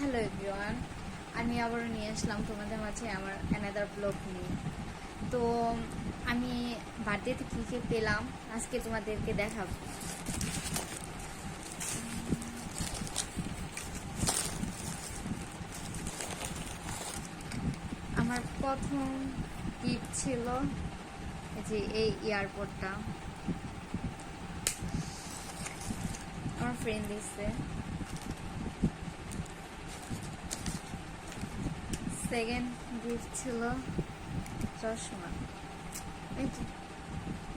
Hello everyone, আমি আবারও নিয়ে আসলাম তোমাদের মাঝে আমার অ্যানাদার ব্লগ নিয়ে। তো আমি বার্থডেতে কী কী পেলাম আজকে তোমাদেরকে দেখাবো। আমার প্রথম গিফট ছিল যে এই এয়ারপোর্টটা আমার ফ্রেন্ড দিচ্ছে। সেকেন্ড গিফট ছিল চশমা।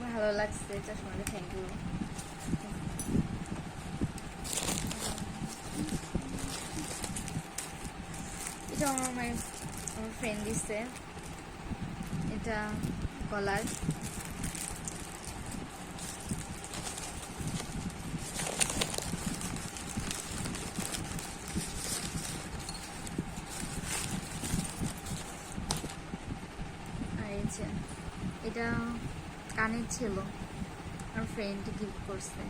ভালো লাগছে চশমাটা, থ্যাংক ইউ। এটা আমার ফ্রেন্ড দিচ্ছে, এটা গলার। আর এটা কানের ছিল, আমার ফ্রেন্ড গিফট করছে।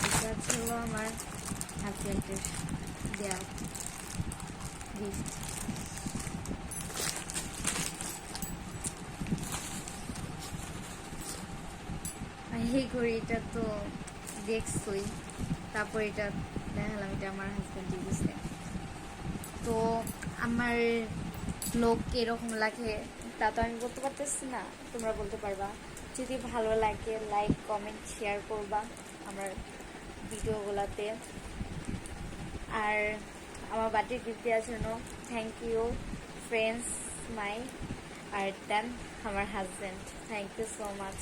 এটা ছিল আমার হাজব্যান্ডের দেওয়া গিফট। এই ঘড়িটা তো দেখছই, তারপর এটা দেখালাম, এটা আমার হাজব্যান্ড দিয়েছে। তো আমার লোক এরকম লাগে তা তো আমি বলতে পারতেছি না, তোমরা বলতে পারবা। যদি ভালো লাগে লাইক কমেন্ট শেয়ার করবা আমার ভিডিওগুলোতে। আর আমার বার্থডে গিফট দেওয়ার জন্য থ্যাংক ইউ ফ্রেন্ডস মাই, আর দেন আমার husband, thank you so much.